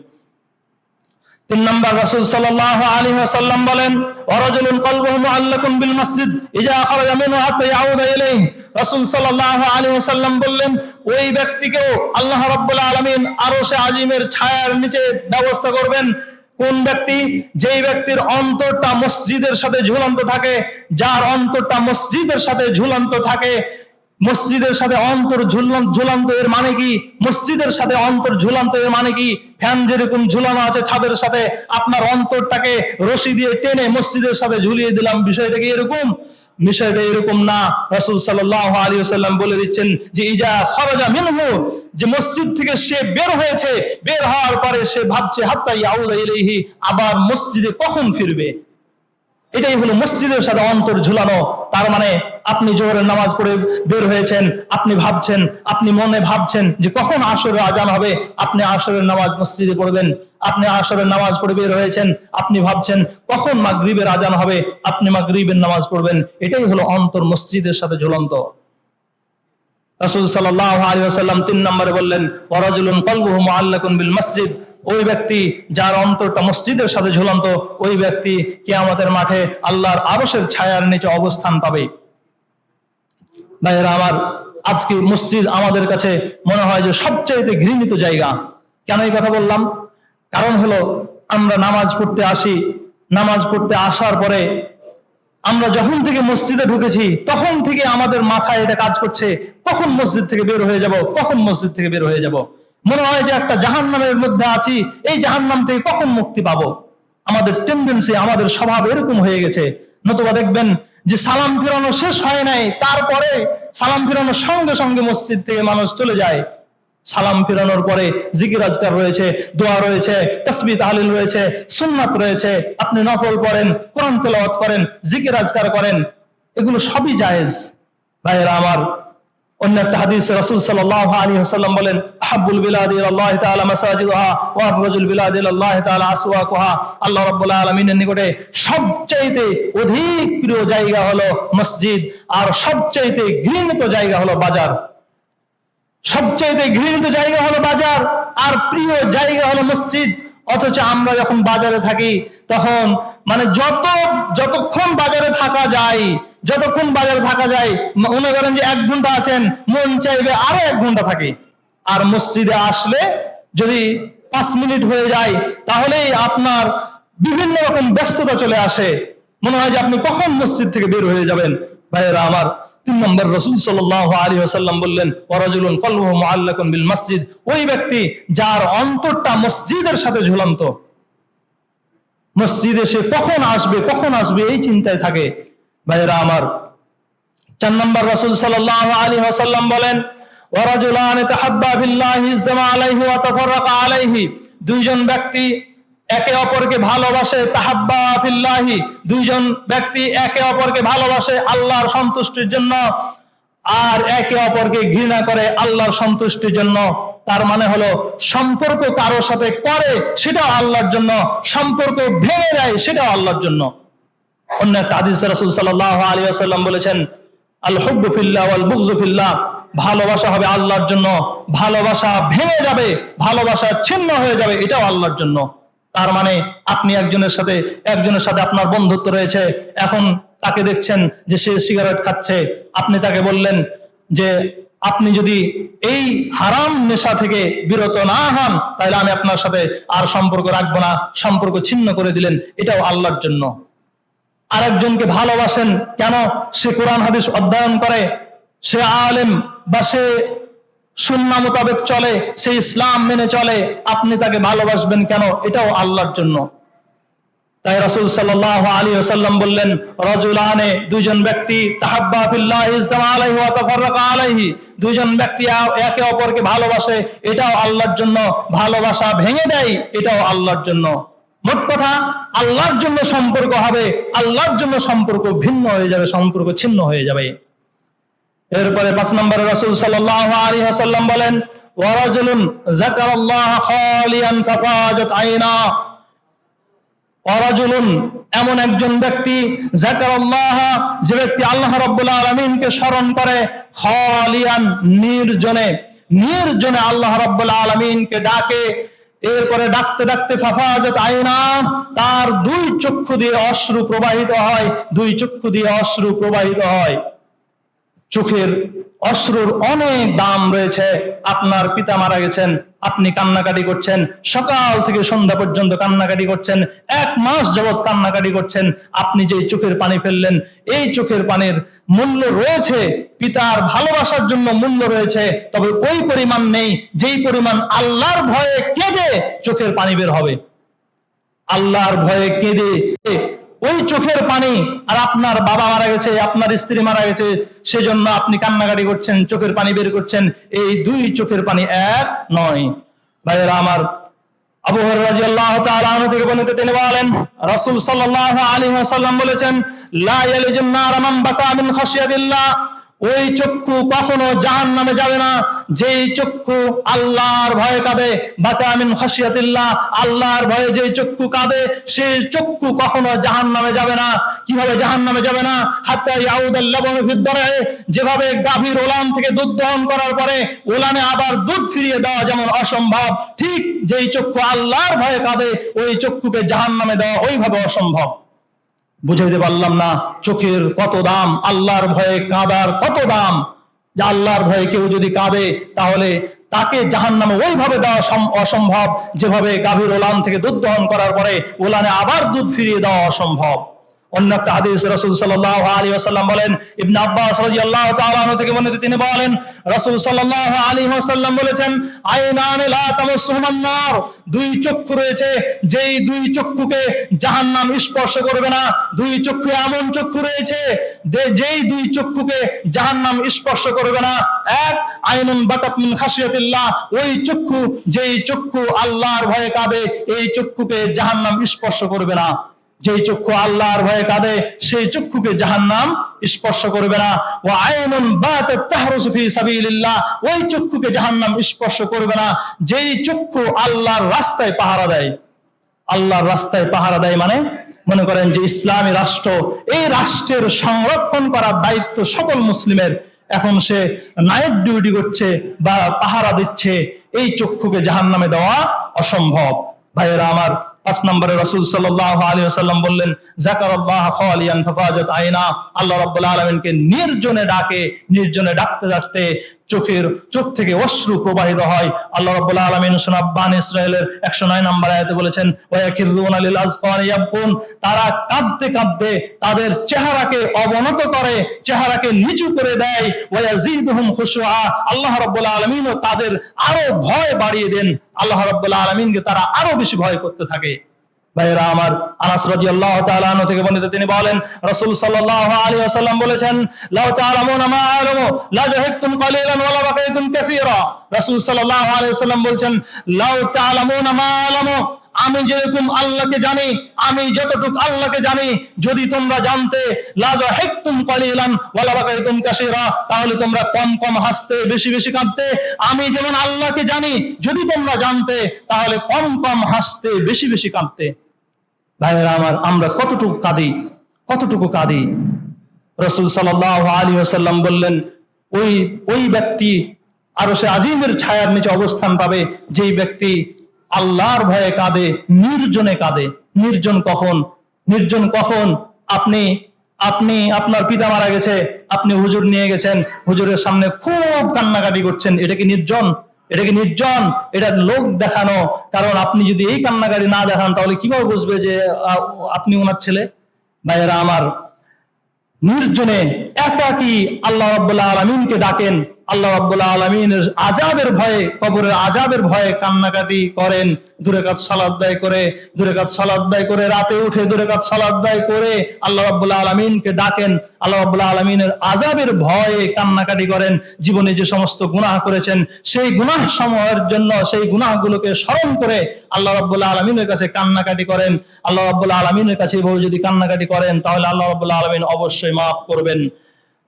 3 নম্বর রাসূল সাল্লাল্লাহু আলাইহি ওয়াসাল্লাম বলেন ওয়ারাজুলুন কলবুহু মুআল্লাকুন বিল মসজিদ ইজা খারাজা মিনহু হাত্তা ইয়াউদা ইলাইহি। রাসূল সাল্লাল্লাহু আলাইহি ওয়াসাল্লাম বললেন ওই ব্যক্তিকেও আল্লাহ রাব্বুল আলামিন আরশে আজিমের ছায়ার নিচে ব্যবস্থা করবেন। কোন ব্যক্তি? যেই ব্যক্তির অন্তরটা মসজিদের সাথে ঝুলন্ত থাকে, যার অন্তরটা মসজিদের সাথে ঝুলন্ত থাকে। মসজিদের সাথে অন্তর ঝুলন্ত এর মানে কি? মসজিদের সাথে অন্তর ঝুলন্ত এর মানে কি? ফ্যান যেরকম ঝুলানো আছে ছাদের সাথে, আপনার অন্তরটাকে রশি দিয়ে টেনে মসজিদের সাথে ঝুলিয়ে দিলাম, বিষয়টা কি এরকম? বিষয়টা এরকম না। রাসূল সাল্লাল্লাহু আলাইহি ওয়াসাল্লাম বলে দিচ্ছেন যে ইজা খারাজা মিনহু, যে মসজিদ থেকে সে বের হয়েছে, বের হওয়ার পরে সে ভাবছে হাত্তা ইয়াউদা ইলাইহি, আবার মসজিদে কখন ফিরবে। এটাই হলো মসজিদের সাথে অন্তর ঝুলানো। তার মানে আপনি জোহরের নামাজ পড়ে বের হয়েছেন, আপনি ভাবছেন, আপনি মনে ভাবছেন যে কখন আসরের আজান হবে, আপনি আসরের নামাজ মসজিদে পড়বেন। আপনি আসরের নামাজ পড়ে বের হয়েছেন, আপনি ভাবছেন কখন মাগরিবের আজান হবে, আপনি মাগরিবের নামাজ পড়বেন। এটাই হলো অন্তর মসজিদের সাথে ঝুলন্ত। রাসূল সাল্লাল্লাহু আলাইহি ওয়াসাল্লাম 3 নম্বরে বললেন ওয়ারাজুলুন কলবুহু মুআল্লাকুন বিল মসজিদ, ওই ব্যক্তি যার অন্তরটা মসজিদের সাথে ঝুলন্ত, ওই ব্যক্তি কিয়ামতের মাঠে আল্লাহর আরশের ছায়ার নিচে অবস্থান পাবে। ভাইয়েরা আমার, আজকে মসজিদ আমাদের কাছে মনে হয় যে সবচেয়ে ঘৃণিত জায়গা। কেন এই কথা বললাম? কারণ হলো আমরা নামাজ পড়তে আসি, নামাজ পড়তে আসার পরে আমরা যখন থেকে মসজিদে ঢুকেছি তখন থেকে আমাদের মাথায় এটা কাজ করছে কখন মসজিদ থেকে বের হয়ে যাব, কখন মসজিদ থেকে বের হয়ে যাব। মনে হয় যে একটা জাহান্নামের মধ্যে আছি, এই জাহান্নাম থেকে কখন মুক্তি পাবো। আমাদের টেন্ডেন্সি, আমাদের স্বভাব এরকম হয়ে গেছে। নতুবা দেখবেন যে সালাম ফিরানো শেষ হয় নাই, তারপরে সালাম ফিরানোর সঙ্গে সঙ্গে মসজিদ থেকে মানুষ চলে যায়। সালাম ফিরানোর পরে জিকির আজকার রয়েছে, দোয়া রয়েছে, তাসবিহ তাহলিল রয়েছে, সুন্নাত রয়েছে, আপনি নফল পড়েন, কোরআন তেলাওয়াত করেন, জিকির আজকার করেন, এগুলো সবই জায়েজ। ভাইয়েরা আমার, অন্য একটা হাদিসে রাসূল সাল্লাল্লাহু আলাইহি ওয়াসাল্লাম বলেন আহাব্বুল বিলাদি ইলাল্লাহি তাআলা মাসাজিদুহা ওয়া আবরাজুল বিলাদি ইলাল্লাহি তাআলা আসওয়াকুহা। আল্লাহ রাব্বুল আলামিনের নিকটে সবচেয়ে অধিক প্রিয় জায়গা হলো মসজিদ, আর সবচেয়ে ঘৃণিত জায়গা হলো বাজার। সবচেয়ে ঘৃণিত জায়গা হলো বাজার, আর প্রিয় জায়গা হলো মসজিদ। অথচ আমরা যখন বাজারে থাকি তখন মানে যতক্ষণ বাজারে থাকা যায়, যতক্ষণ বাজারে থাকা যায়, মনে করেন যে 1 ঘন্টা আছেন, মন চাইবে আরো 1 ঘন্টা থাকে। আর মসজিদে আসলে যদি 5 মিনিট হয়ে যায় তাহলেই আপনার বিভিন্ন রকম ব্যস্ততা চলে আসে। মনে হয় যে আপনি কখন মসজিদ থেকে বের হয়ে যাবেন। ভাইয়েরা আমার, 3 নম্বর রাসূল সাল্লাল্লাহু আলাইহি ওয়াসাল্লাম বললেন, ওয়ারাজুলুন কলবুহু মুআল্লাকুন বিল মসজিদ, ওই ব্যক্তি যার অন্তরটা মসজিদের সাথে ঝুলন্ত, মসজিদে সে কখন আসবে এই চিন্তায় থাকে। ভাইয়েরা আমার, 4 নম্বর রাসূল সাল্লাল্লাহু আলাইহি ওয়াসাল্লাম বলেন, ওয়ারাজুলান তাহাব্বা বিল্লাহি ইজতামা আলাইহি ওয়া তাফাররাকা আলাইহি, দুইজন ব্যক্তি একে অপরকে ভালোবাসে, তাহাব্বা ফিল্লাহি, দুইজন ব্যক্তি একে অপরকে ভালোবাসে আল্লাহর সন্তুষ্টির জন্য, আর একে অপরকে ঘৃণা করে আল্লাহর সন্তুষ্টির জন্য। তার মানে হলো সম্পর্ক কারো সাথে করে সেটাও আল্লাহর জন্য, সম্পর্ক ভেঙে দেয় সেটাও আল্লাহর জন্য। অন্য একটা হাদিসে রাসূল সাল্লাল্লাহু আলাইহি ওয়াসাল্লাম বলেছেন, আল হুব্বু ফিল্লাহ ওয়াল বুগযু ফিল্লাহ, ভালোবাসা হবে আল্লাহর জন্য, ভালোবাসা ভেঙে যাবে, ভালোবাসা ছিন্ন হয়ে যাবে, এটাও আল্লাহর জন্য। তার মানে আপনি একজনের সাথে আপনার বন্ধুত্ব রয়েছে, এখন তাকে দেখছেন যে সে সিগারেট খাচ্ছে, আপনি তাকে বললেন যে আপনি যদি এই হারাম নেশা থেকে বিরত না হন তাহলে আমি আপনার সাথে আর সম্পর্ক রাখবো না, সম্পর্ক ছিন্ন করে দিলেন, এটাও আল্লাহর জন্য। আরেকজনকে ভালোবাসেন কেন? সে কোরআন হাদিস অধ্যয়ন করে, সে আলেম বা সে সুন্নাহ মোতাবেক চলে, সে ইসলাম মেনে চলে, আপনি তাকে ভালোবাসবেন কেন? এটাও আল্লাহর জন্য। তাই রাসূল সাল্লাল্লাহু আলাইহি ওয়াসাল্লাম বললেন, রাজুলানে, দুইজন ব্যক্তি, তাহাব্বা ফিল্লাহি ইজতামা আলাইহি ওয়া তাফাররাকা আলাইহি, দুইজন ব্যক্তি একে অপরকে ভালোবাসে, এটাও আল্লাহর জন্য, ভালোবাসা ভেঙে দেয়, এটাও আল্লাহর জন্য। মোট কথা, আল্লাহর জন্য সম্পর্ক হবে, আল্লাহর জন্য সম্পর্ক ভিন্ন হয়ে যাবে, সম্পর্ক ছিন্ন হয়ে যাবে। এরপরে 5 নম্বরে রাসূল সাল্লাল্লাহু আলাইহি ওয়াসাল্লাম বলেন, ওয়ারাজুলুন যাকারাল্লাহ খালিয়ান ফাফাজাত আইনা, ওয়ারাজুলুন, এমন একজন ব্যক্তি, যাকারাল্লাহ, যে ব্যক্তি আল্লাহ রাব্বুল আলামিনকে স্মরণ করে, খালিয়ান, নির্জনে আল্লাহ রাব্বুল আলামিনকে ডাকে, এরপরে ডাকতে ডাকতে ফাফাজাত আইনা, তার 2 চক্ষু দিয়ে অশ্রু প্রবাহিত হয়, 2 চক্ষু দিয়ে অশ্রু প্রবাহিত হয়। চোখের অশ্রুর অনেক দাম রয়েছে। আপনার পিতা মারা গেছেন, আপনি কান্নাকাটি করছেন, সকাল থেকে সন্ধ্যা পর্যন্ত কান্নাকাটি করছেন, 1 মাস যাবৎ কান্নাকাটি করছেন। আপনি যে চোখের পানি ফেললেন, এই চোখের পানির মূল্য রয়েছে, পিতার ভালোবাসার জন্য মূল্য রয়েছে, তবে ওই পরিমাণ নেই যেই পরিমাণ আল্লাহর ভয়ে কেঁদে চোখের পানি বের হবে। আল্লাহর ভয়ে কেঁদে ওই চোখের পানি, আর আপনার বাবা মারা গেছে, আপনার স্ত্রী মারা গেছে, সেজন্য আপনি কান্নাকাটি করছেন, চোখের পানি বের করছেন, এই 2 চোখের পানি এক নয়। ভাইয়েরা আমার, আবু হুরায়রা রাদিয়াল্লাহু তাআলা আনহু থেকে বর্ণিত, তিনি বলেন, রাসূল সাল্লাল্লাহু আলাইহি ওয়াসাল্লাম বলেছেন, লা ইয়ালিজুন নার মান বাকা মিন খাশিয়াতিল্লাহ, ওই চক্ষু কখনো জাহান্নামে যাবে না যেই চক্ষু আল্লাহর ভয়ে কাঁদে। বাকা মিন খাশিয়াতিল্লাহ, আল্লাহর ভয়ে যেই চক্ষু কাঁদে, সেই চক্ষু কখনো জাহান্নামে যাবে না। কিভাবে জাহান্নামে যাবে না? হাত্তা ইয়াউদাল লাবানু ফিদ দার'i, যেভাবে গাভীর ওলান থেকে দুধ দহন করার পরে ওলানে আবার দুধ ফিরিয়ে দেওয়া যেমন অসম্ভব, ঠিক যেই চক্ষু আল্লাহর ভয়ে কাঁদে, ওই চক্ষুকে জাহান্নামে দেওয়া ওইভাবে অসম্ভব। বুঝাইতে পারলাম না চোখের কত দাম, আল্লাহর ভয়ে কাঁদার কত দাম। যে আল্লাহর ভয়ে কেউ যদি কাঁদে তাহলে তাকে জাহান্নামে ওইভাবে দেওয়া অসম্ভব, যেভাবে গাভীর ওলান থেকে দুধ দহন করার পরে ওলানে আবার দুধ ফিরিয়ে দেওয়া অসম্ভব। অন্য একটা হাদিসে রাসূল সাল্লাল্লাহু আলাইহি ওয়াসাল্লাম বলেন, ইবনে আব্বাস রাদিয়াল্লাহু তাআলা আনহু থেকে বর্ণিত, তিনি বলেন, রাসূল সাল্লাল্লাহু আলাইহি ওয়াসাল্লাম বলেছেন, আইনানে লা তামাসসুহুমান নার, 2 চক্ষু রয়েছে, যেই 2 চক্ষুকে জাহান্নাম স্পর্শ করবে না। 2 চক্ষু এমন চক্ষু রয়েছে যেই 2 চক্ষুকে জাহান্নাম স্পর্শ করবে না। 1, আইনুন বাকাত মিন খাশিয়াতিল্লাহ, ওই চক্ষু যেই চক্ষু আল্লাহর ভয়ে কাঁদে, এই চক্ষুকে জাহান্নাম স্পর্শ করবে না। যেই চক্ষু আল্লাহর ভয়ে কাঁদে, সেই চক্ষুকে জাহান্নাম স্পর্শ করবে না। ওয়া আইনুন বাতাত তাহরুসু ফি সাবিলিল্লাহ, ওই চক্ষুকে জাহান্নাম স্পর্শ করবে না যেই চক্ষু আল্লাহর রাস্তায় পাহারা দেয়। আল্লাহর রাস্তায় পাহারা দেয় মানে, মনে করেন যে ইসলামী রাষ্ট্র, এই রাষ্ট্রের সংরক্ষণ করার দায়িত্ব সকল মুসলিমের, এখন সে নাইট ডিউটি করছে বা পাহারা দিচ্ছে, এই চক্ষুকে জাহান্নামে দেওয়া অসম্ভব। ভাইয়েরা আমার, 5 নম্বরে রাসূল সাল্লাল্লাহু আলাইহি ওয়াসাল্লাম বললেন, যাকারাল্লাহ খালিয়ান ফাফাজাত আইনা, আল্লাহ রাব্বুল আলামিনকে নির্জনে ডাকে, নির্জনে ডাকতে ডাকতে চোখ থেকে অশ্রু প্রবাহিত হয়। আল্লাহ রাব্বুল আলামিন সূরা বানী ইসরাঈলের 109 নম্বর আয়াতে বলেছেন, ওয়ায়াকিরুনা লিল আযকানি ইয়াবকুন, তারা কাঁদতে কাঁদতে তাদের চেহারাকে অবনত করে, চেহারাকে নিচু করে দেয়। ওয়ায়াজিদুহুম খুশুআ, আল্লাহ রাব্বুল আলামিন তাদের আরো ভয় বাড়িয়ে দেন, আল্লাহ রাব্বুল আলামিনকে তারা আরো বেশি ভয় করতে থাকে। ভাইরা আমার, আনাস রাদিয়াল্লাহু তাআলা আনহু থেকে বর্ণিত, তিনি বলেন রাসূল সাল্লাল্লাহু আলাইহি ওয়াসাল্লাম বলেছেন, লাউ তা'লামুনা মা আ'লামু লা জাহিকতুম কালিলান ওয়া লা বাকাইতুম কাসীরা। রাসূল সাল্লাল্লাহু আলাইহি ওয়াসাল্লাম বলেন, লাউ তা'লামুনা মা আ'লামু, আমি যেরকম আল্লাহকে জানি, আমি যতটুকু আল্লাহকে জানি, যদি তোমরা জানতে, লা জাহিকতুম কালিলান ওয়া লা বাকাইতুম কাসীরা, তাহলে তোমরা কম কম হাসতে, বেশি বেশি কাঁদতে। আমি যেমন আল্লাহকে জানি, যদি তোমরা জানতে, তাহলে কম কম হাসতে, বেশি বেশি কাঁদতে। ভাইরা আমার, আমরা কতটুকু কাঁদি। রাসূল সাল্লাল্লাহু আলাইহি ওয়াসাল্লাম বললেন, ওই ব্যক্তি আরশে আজিমের ছায়ার নিচে অবস্থান পাবে যেই ব্যক্তি আল্লাহর ভয়ে কাঁদে, নির্জনে কাঁদে। নির্জন কখন? আপনি আপনার পিতা মারা গেছে, আপনি হুজুর নিয়ে গেছেন, হুজুরের সামনে খুব কান্নাকাটি করছেন, এটা কি নির্জন? এটা লোক দেখানো। কারণ আপনি যদি এই কান্নাকাটি না দেখান, তাহলে কিভাবে বুঝবে যে আপনি ওনার ছেলে? ভাইয়েরা আমার, নির্জনে একাকী আল্লাহ রাব্বুল আলামিনকে ডাকেন, আল্লাহ রাব্বুল আলামিনের আযাবের ভয়ে, কবরের আযাবের ভয়ে কান্নাকাটি করেন। 2 রাকাত সালাত আদায় করে রাতে উঠে 2 রাকাত সালাত আদায় করে আল্লাহ রাব্বুল আলামিনকে ডাকেন, আল্লাহ রাব্বুল আলামিনের আযাবের ভয়ে কান্নাকাটি করেন। জীবনে যে সমস্ত গুনাহ করেছেন, সেই গুনাহ সমূহের জন্য, সেই গুনাহগুলোকে স্মরণ করে আল্লাহ রাব্বুল আলামিনের কাছে কান্নাকাটি করেন। আল্লাহ রাব্বুল আলামিনের কাছে এভাবে যদি কান্নাকাটি করেন, তাহলে আল্লাহ রাব্বুল আলামিন অবশ্যই মাফ করবেন।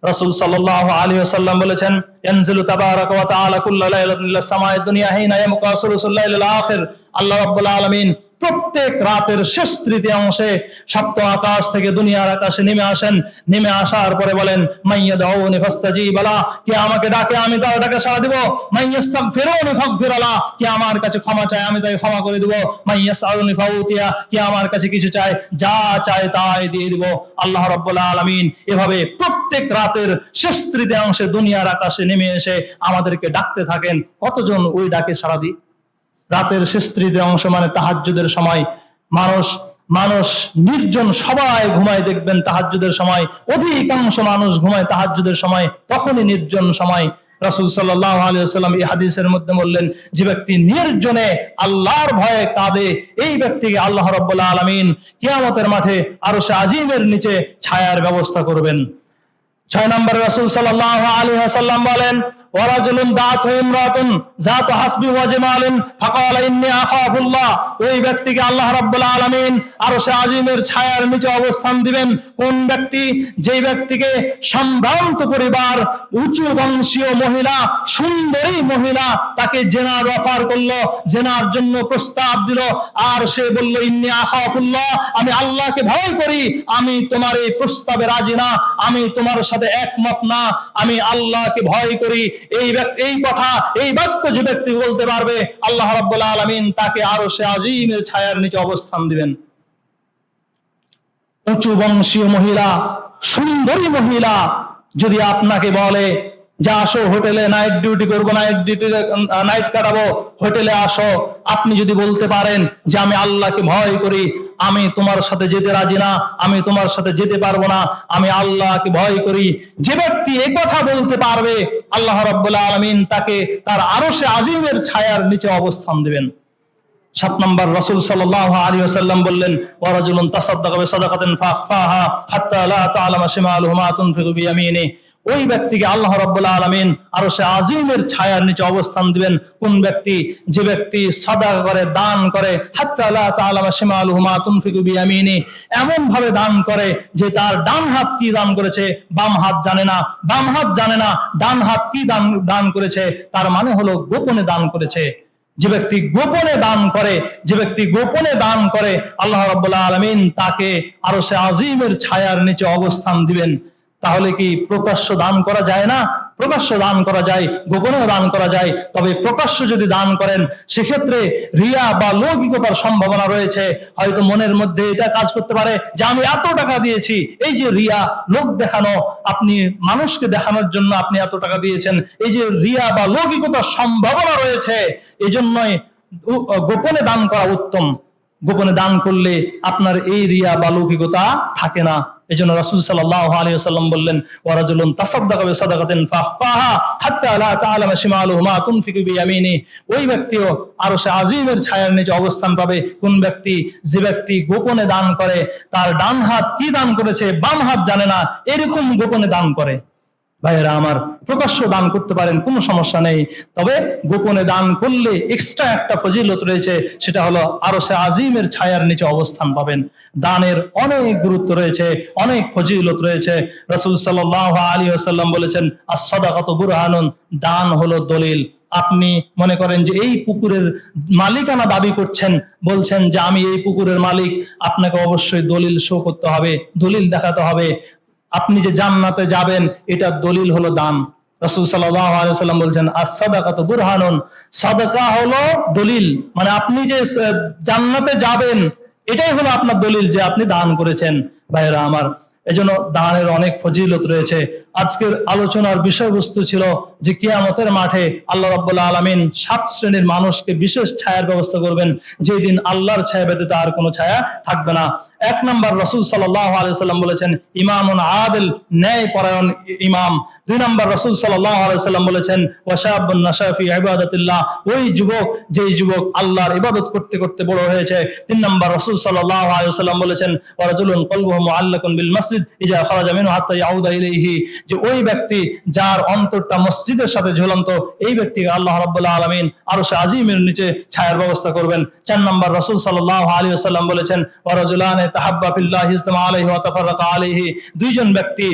রাসূল সাল্লাল্লাহু আলাইহি ওয়াসাল্লাম বলেছেন, ইয়ানজিলু তাবারাকা ওয়া তাআলা কুল্লা লাইলাতিন ইলা সামাa'id দুনিয়া হিনা ইয়ামকা সুলুসুল লাইলিল আখির। আল্লাহ রাব্বুল আলামিন প্রত্যেক রাতের শেষ তৃতীয়াংশে সপ্তম আকাশ থেকে দুনিয়ার আকাশে নেমে আসার পরে বলেন, মাইয়াদউনি ফাস্তাজিব লা, কে আমাকে ডাকে আমি তার ডাকে সাড়া দেব। মাইয়াস্তাগফিরুনি ফাগফির লা, কে আমার কাছে ক্ষমা চায় আমি তাকে ক্ষমা করে দেব। মাইয়াসআলুনি ফাউতিয়া, কে আমার কাছে কিছু চায়, যা চায় তাই দিয়ে দেব। আল্লাহ রাব্বুল আলামিন এভাবে প্রত্যেক রাতের শেষ তৃতীয়াংশে দুনিয়ার আকাশে নেমে এসে আমাদেরকে ডাকতে থাকেন। কতজন ওই ডাকে সাড়া দিই? রাতের শেষ তৃতীয়াংশ মানে তাহাজ্জুদের সময়। মানুষ নির্জন, সবাই ঘুমায়। দেখবেন তাহাজ্জুদের সময় অধিকাংশ মানুষ ঘুমায়, তাহাজ্জুদের সময় তখনই নির্জন সময়। রাসূল সাল্লাল্লাহু আলাইহি ওয়াসাল্লাম এই হাদিসের মধ্যে বললেন, যে ব্যক্তি নির্জনে আল্লাহর ভয়ে কাঁদে, এই ব্যক্তিকে আল্লাহ রাব্বুল আলামিন কিয়ামতের মাঠে আরশে আজিমের নিচে ছায়ার ব্যবস্থা করবেন। 6 নম্বরে রাসূল সাল্লাল্লাহু আলাইহি ওয়াসাল্লাম বলেন, ওয়ারাজুলুন দাআতহু ইমরাতুন যাতু হাসবি ওয়া জামালিন ফাকালা ইন্নী আখাফুল্লাহ, ওই ব্যক্তিকে আল্লাহ রাব্বুল আলামিন আরশে আজিমের ছায়ার নিচে অবস্থান দিবেন। কোন ব্যক্তি? যেই ব্যক্তিকে সম্ভ্রান্ত পরিবার, উঁচু বংশীয় মহিলা, সুন্দরী মহিলা তাকে জেনার অফার করলো, জেনার জন্য প্রস্তাব দিল, আর সে বলল, ইন্নী আখাফুল্লাহ, আমি আল্লাহকে ভয় করি, আমি তোমার এই প্রস্তাবে রাজি না, আমি তোমার সাথে একমত না, আমি আল্লাহকে ভয় করি। এই কথা, এই বাক্য যে ব্যক্তি বলতে পারবে, আল্লাহ রাব্বুল আলামিন তাকে আরশে আজিমের ছায়ার নিচে অবস্থান দিবেন। উঁচু বংশীয় মহিলা, সুন্দরী মহিলা যদি আপনাকে বলে যে আসো হোটেলে নাইট ডিউটি করবো, নাইট কাটাবো, হোটেলে আসো, আপনি যদি বলতে পারেন যে আমি আল্লাহকে ভয় করি, আমি তোমার সাথে যেতে রাজি না, আমি তোমার সাথে যেতে পারবো না, আমি আল্লাহকে ভয় করি, যে ব্যক্তি এই কথা বলতে পারবে, আল্লাহ রাব্বুল আলামিন তাকে তার আরশে আজিমের ছায়ার নিচে অবস্থান দিবেন। 7 নম্বর, রাসূল সাল্লাল্লাহু আলাইহি ওয়াসাল্লাম বললেন, ওয়ারাজুলুন তাসাদ্দাকা বিসাদাকাতিন ফাখফাহা হাত্তা লা তা'লামা শিমালুহু মা তুনফিকু বিয়ামিনিহি, ওই ব্যক্তিকে আল্লাহ রাব্বুল আলামিন আরশে আজিমের ছায়ার নিচে অবস্থান দিবেন। কোন ব্যক্তি? যে ব্যক্তি সাদাকা করে, দান করে, হাত্তা লা তা'লামা শিমালুহু মা তুনফিকু বিয়ামিনিহি, এমন ভাবে দান করে যে তার ডান হাত কি দান করেছে বাম হাত জানে না, বাম হাত জানে না ডান হাত কি দান করেছে, তার মানে হলো গোপনে দান করেছে। যে ব্যক্তি গোপনে দান করে, আল্লাহ রাব্বুল আলামিন তাকে আরশে আজিমের ছায়ার নিচে অবস্থান দিবেন। তাহলে কি প্রকাশ্য দান করা যায় না? প্রকাশ্য দান করা যায়, গোপনেও দান করা যায়। তবে প্রকাশ্য যদি দান করেন সেক্ষেত্রে রিয়া বা লৌকিকতার সম্ভাবনা রয়েছে। হয়তো মনের মধ্যে এটা কাজ করতে পারে যে আমি এত টাকা দিয়েছি, এই যে রিয়া, লোক দেখানো, আপনি মানুষকে দেখানোর জন্য আপনি এত টাকা দিয়েছেন, এই যে রিয়া বা লৌকিকতার সম্ভাবনা রয়েছে, এই জন্যই গোপনে দান করা উত্তম। গোপনে দান করলে আপনার এই রিয়া বা লৌকিকতা থাকে না। এই জন্য রাসূল সাল্লাল্লাহু আলাইহি ওয়াসাল্লাম বললেন, ওয়ারাজুলুন তাসাদ্দাকা বিসাদাকাতিন ফাখফাহা হাত্তা লা তা'লামা শিমালুহু মা তুনফিকু বিয়ামিনি। ওই ব্যক্তিও আরশে আজিমের ছায়ার নিচে অবস্থান পাবে। কোন ব্যক্তি? যে ব্যক্তি গোপনে দান করে, তার ডান হাত কি দান করেছে বাম হাত জানে না, এরকম গোপনে দান করে। ভাইয়েরা আমার, প্রকাশ্য দান করতে পারেন, কোনো সমস্যা নেই। তবে গোপনে দান করলে এক্সট্রা একটা ফজিলত রয়েছে, সেটা হলো আরশে আজিমের ছায়ার নিচে অবস্থান পাবেন। দানের অনেক গুরুত্ব রয়েছে, অনেক ফজিলত রয়েছে। রাসূল সাল্লাল্লাহু আলাইহি ওয়াসাল্লাম বলেছেন, আস-সাদাকাতু বুরহানুন, দান হলো দলিল। আপনি মনে করেন যে এই পুকুরের মালিকানা দাবি করছেন, বলছেন যে আমি এই পুকুরের মালিক, আপনাকে অবশ্যই দলিল শো করতে হবে, দলিল দেখাতে হবে। আপনি যে জান্নাতে যাবেন, এটা দলিল হলো দান। রাসূল সাল্লাল্লাহু আলাইহি ওয়াসাল্লাম বলছেন, আস-সাদাকাতু বুরহানুন, সাদাকা হলো দলিল, মানে আপনি যে জান্নাতে যাবেন এটাই হলো আপনার দলিল যে আপনি দান করেছেন। ভাইয়েরা আমার, এজন্য দানের অনেক ফজিলত রয়েছে। আজকের আলোচনার বিষয়বস্তু ছিল যে কিয়ামতের মাঠে আল্লাহ রাব্বুল আলামিন 7 শ্রেণীর মানুষকে বিশেষ ছায়ার ব্যবস্থা করবেন, যেই দিন আল্লাহর ছায়া ব্যতীত আর কোনো ছায়া থাকবে না। 1 নম্বর, রাসূল সাল্লাল্লাহু আলাইহি ওয়াসাল্লাম বলেছেন, ইমামুন আদিল, ন্যায় পরায়ণ ইমাম। 2 নম্বর, রাসূল সাল্লাল্লাহু আলাইহি ওয়াসাল্লাম বলেছেন, ওয়া শাবুন নাশা ফি ইবাদাতিল্লাহ, ওই যুবক যেই যুবক আল্লাহর ইবাদত করতে করতে বড় হয়েছে। 3 নম্বর, রাসূল সাল্লাল্লাহু আলাইহি ওয়াসাল্লাম বলেছেন, ওয়া রাজুলুন কলবুহু মুআল্লাকুন বিল মাসজিদ ইজা খারাজা মিনহু হাত্তা ইয়াউদা ইলাইহি, যে ওই ব্যক্তি যার অন্তরটা মসজিদের সাথে ঝুলন্ত, এই ব্যক্তিকে আল্লাহ রাব্বুল আলামিন আরশে আজিমের নিচে ছায়ার ব্যবস্থা করবেন। 4 নম্বর, রাসূল সাল্লাল্লাহু আলাইহি ওয়াসাল্লাম বলেছেন, ওয়া রাজুলানে তাহাব্বা ফিল্লাহি ইজতামা আলাইহি ওয়া তাফাররাকা আলাইহি, দুইজন ব্যক্তি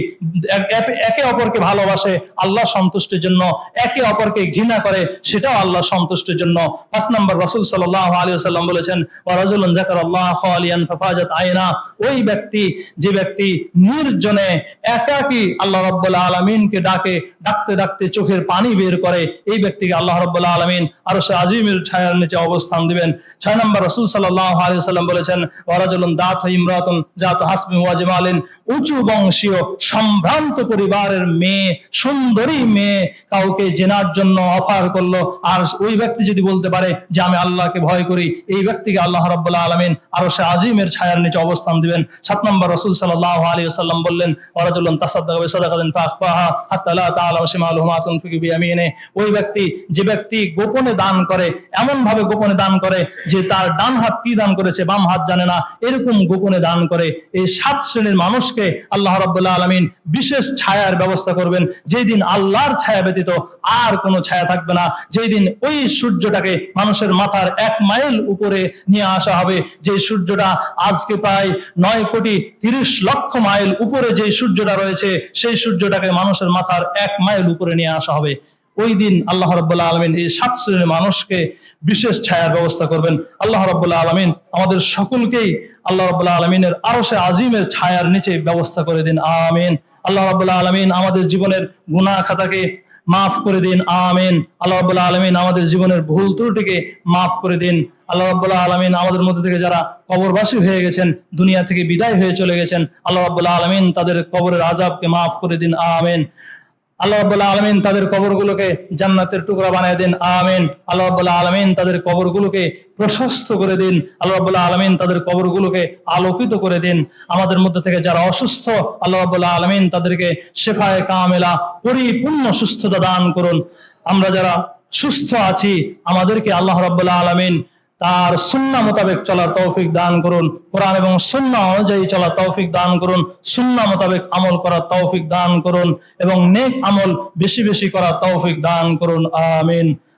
একে অপরকে ভালোবাসে আল্লাহ সন্তুষ্টির জন্য, একে অপরকে ঘৃণা করে সেটাও আল্লাহ সন্তুষ্টির জন্য। 5 নম্বর, রাসূল সাল্লাল্লাহু আলাইহি ওয়াসাল্লাম বলেছেন, ওয়া রাজুলুন যাকারাল্লাহ খালিয়ান ফাফাজাত আয়না, ওই ব্যক্তি যে ব্যক্তি নির্জনে একাকী আল্লাহ রাব্বুল আলামিনকে ডাকতে ডাকতে চোখের পানি বের করে, এই ব্যক্তিকে আল্লাহ রাব্বুল আলামিন আরশে আজিমের ছায়ার নিচে অবস্থান দিবেন। 6 নম্বর, রাসূল সাল্লাল্লাহু আলাইহি ওয়াসাল্লাম বলেছেন, ওয়া রাজুলুন দাত ইমরাতুন জাতু হাসবি ওয়া জামালিন, উঁচু বংশীয় সম্ভ্রান্ত পরিবারের মেয়ে, সুন্দরী মেয়ে কাউকে জেনার জন্য অফার করলো, আর ওই ব্যক্তি যদি বলতে পারে যে আমি আল্লাহকে ভয় করি, এই ব্যক্তিকে আল্লাহ রাব্বুল আলামিন আরশে আজিমের ছায়ার নিচে অবস্থান দিবেন। 7 নম্বর, রাসূল সাল্লাল্লাহু আলাইহি ওয়াসাল্লাম বললেন, ওয়া রাজুলুন তাসাদ্দাকা বিসাদাকাতিন ফাখফাহা হাত্তা লা তা'লামা শিমালুহু মা তুনফিকু বিয়ামিনি, ওই ব্যক্তি যে ব্যক্তি গোপনে দান করে, এমন ভাবে গোপনে দান করে যে তার ডান হাত কি দান করেছে বাম হাত জানে না, এরকম গোপনে দান করে, এই 7 শ্রেণীর মানুষকে আল্লাহ রাব্বুল আলামিন বিশেষ ছায়ার ব্যবস্থা করবেন, যেই দিন আল্লাহর ছায়া ব্যতীত আর কোনো ছায়া থাকবে না। যেই দিন ওই সূর্যটাকে মানুষের মাথার 1 মাইল উপরে নিয়ে আসা হবে, যে সূর্যটা আজকে প্রায় 9,30,00,000 মাইল উপরে যে সূর্যটা রয়েছে, সেই সূর্যটাকে মানুষের মাথার 1 মাইল উপরে নিয়ে আসা হবে। ওই দিন আল্লাহ রাব্বুল আলামিন এই 7 শ্রেণীর মানুষকে বিশেষ ছায়ার ব্যবস্থা করবেন। আল্লাহ রাব্বুল আলামিন আমাদের সকলকেই আল্লাহ রাব্বুল আলামিনের আরশে আজিমের ছায়ার নিচে ব্যবস্থা করে দিন, আমিন। আল্লাহ রাব্বুল আলামিন আমাদের জীবনের গুনাহ খাতাকে মাফ করে দিন, আমিন। আল্লাহ রাব্বুল আলামিন আমাদের জীবনের ভুল ত্রুটিকে মাফ করে দিন। আল্লাহ রাব্বুল আলামিন আমাদের মধ্যে থেকে যারা কবরবাসী হয়ে গেছেন, দুনিয়া থেকে বিদায় হয়ে চলে গেছেন, আল্লাহ রাব্বুল আলামিন তাদের কবরের আযাবকে মাফ করে দিন, আমিন। আল্লাহ রাব্বুল আলামিন তাদের কবরগুলোকে জান্নাতের টুকরা বানিয়ে দিন, আমিন। আল্লাহ রাব্বুল আলামিন তাদের কবরগুলোকে প্রশস্ত করে দিন, আল্লাহ রাব্বুল আলামিন তাদের কবরগুলোকে আলোকিত করে দিন। আমাদের মধ্যে থেকে যারা অসুস্থ, আল্লাহ রাব্বুল আলামিন তাদেরকে শিফায়ে কামেলা, পরিপূর্ণ সুস্থতা দান করুন। আমরা যারা সুস্থ আছি, আমাদেরকে আল্লাহ রাব্বুল আলামিন তার সুন্নাহ মোতাবেক চলার তৌফিক দান করুন, কোরআন এবং সুন্নাহ অনুযায়ী চলার তৌফিক দান করুন, সুন্নাহ মোতাবেক আমল করার তৌফিক দান করুন এবং নেক আমল বেশি বেশি করার তৌফিক দান করুন, আমিন।